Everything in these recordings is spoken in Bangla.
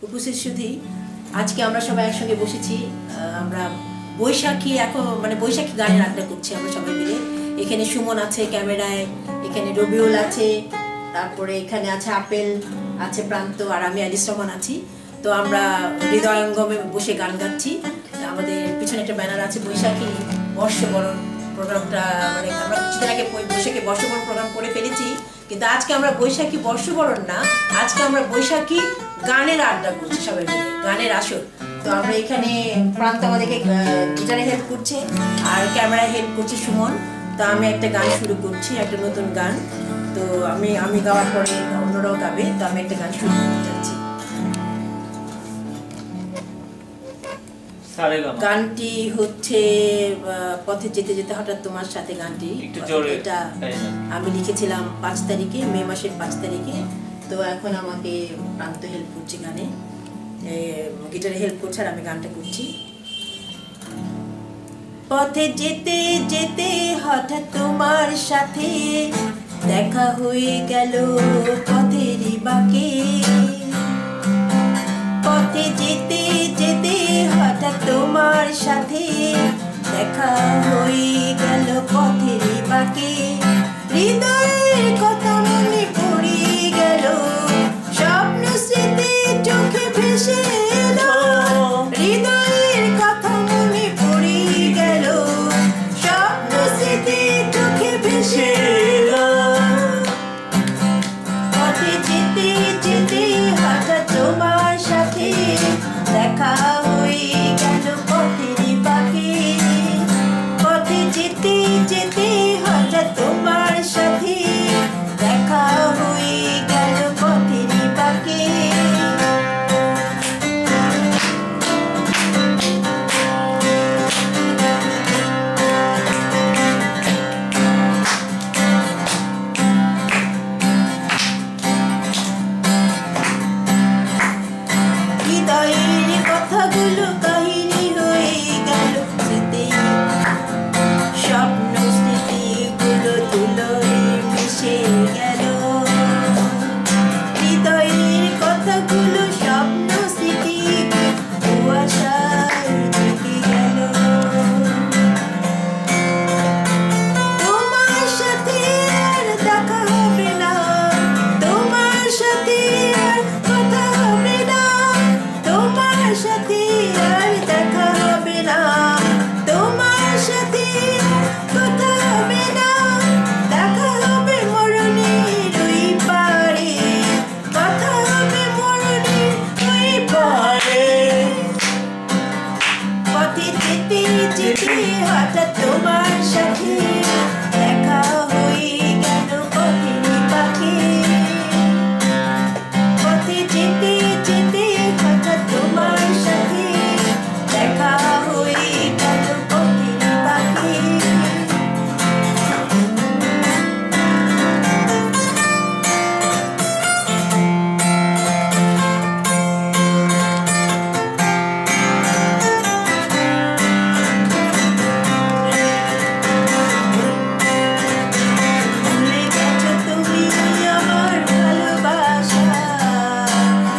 উপস্থিত শুধু আজকে আমরা সবাই একসঙ্গে বসেছি। আমরা বৈশাখী এখন মানে বৈশাখী গানের আড্ডা করছি আমরা সবাই মিলে। এখানে সুমন আছে ক্যামেরায়, এখানে রবিউল আছে, তারপরে এখানে আছে আপেল আছে, প্রান্ত, আর আমি আলিস রহমান আছি। তো আমরা হৃদয়ঙ্গমে বসে গান গাচ্ছি। আমাদের পিছনে একটা ব্যানার আছে বৈশাখী বর্ষবরণ প্রোগ্রামটা, মানে আমরা কিছুদিন আগে বৈশাখী বর্ষবরণ প্রোগ্রাম করে ফেলেছি, কিন্তু আজকে আমরা বৈশাখী বর্ষবরণ না, আজকে আমরা বৈশাখী গানের আড্ডা করছি সবাই মিলে, গানের আসর। তো আমরা এখানে প্রান্ত আমাদেরকে গিটারে হেল্প করছে আর ক্যামেরায় হেল্প করছে সুমন। তো আমি একটা গান শুরু করছি, একটা নতুন গান। তো আমি গাওয়ার পরে অন্যরাও গাবে। তো আমি একটা গান শুরু করতে যাচ্ছি। গানটি হচ্ছে পথে যেতে যেতে হঠাৎ তোমার সাথে গানটি। এটা আমি লিখেছিলাম 5 তারিখে, মে মাসের 5 তারিখে। তো এখন আমাকে প্রান্ত হেল্প করছে গানে, গিটারে হেল্প করছে আর আমি গানটা করছি। পথে যেতে যেতে হঠাৎ তোমার সাথে দেখা হয়ে গেল পথেরই বাঁকে। পথে যেতে যেতে হঠাৎ তোমার সাথে দেখা হয়ে গেল পথেরই বাঁকে। হৃদয়ের কথা মনে পড়ে গেল, স্বপ্ন স্মৃতি চোখে ভেসে এলো। হৃদয়ের কথা মনে পড়ে গেল, স্বপ্ন স্মৃতি চোখে ভেসে এলো। পথে যেতে যেতে হঠাৎ তোমার সাথে দেখা হয়ে গেল পথেরই বাঁকে। পথে যেতে যেতে হঠাৎ তোমার সাথে দেখা হয়ে গেল পথেরই বাঁকে। হৃদয়ের কথাগুলো কাহিনী হয়ে গেল স্মৃতি, স্বপ্ন স্মৃতিগুলো ধুলোয় মিশে গেল। হৃদয়ের কথাগুলো স্বপ্ন স্মৃতি কুয়াশায় ঢেকে গেল। তোমার সাথে আর দেখা হবে না, তোমার সাথে আর কথা হবে না, তোমার সাথে আর দেখা হবে না, তোমার সাথে কথা হবে না। দেখা হবে মরণের ওই পারে, কথা হবে মরণের ওই পারে। পথে যেতে যেতে হঠাৎ তোমার সাথে দেখা হয়ে গেল পথেরই বাঁকে। পথে যেতে যেতে হঠাৎ তোমার সাথে দেখা হয়ে গেল পথেরই বাঁকে। ভুলে গেছো তুমি আমার ভালোবাসা,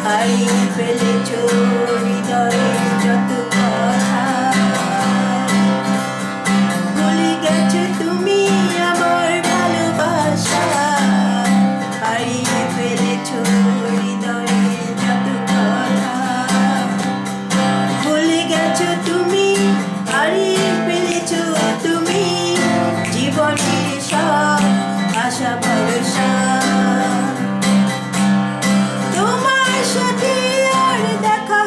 হারিয়ে ফেলেছো হৃদয়ের যত কথা। ভুলে গেছো তুমি আমার ভালোবাসা, হারিয়ে ফেলেছো হৃদয়ের যত কথা। ভুলে গেছো তুমি, হারিয়ে ফেলেছো তুমি জীবনের সব আশা ভরসা। তোমার সাথে আর দেখা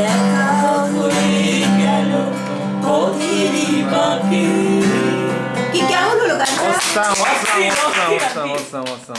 দেখা হয়ে গেল পথেরই বাঁকে। কি কেমন হলো গানটা? Awesome.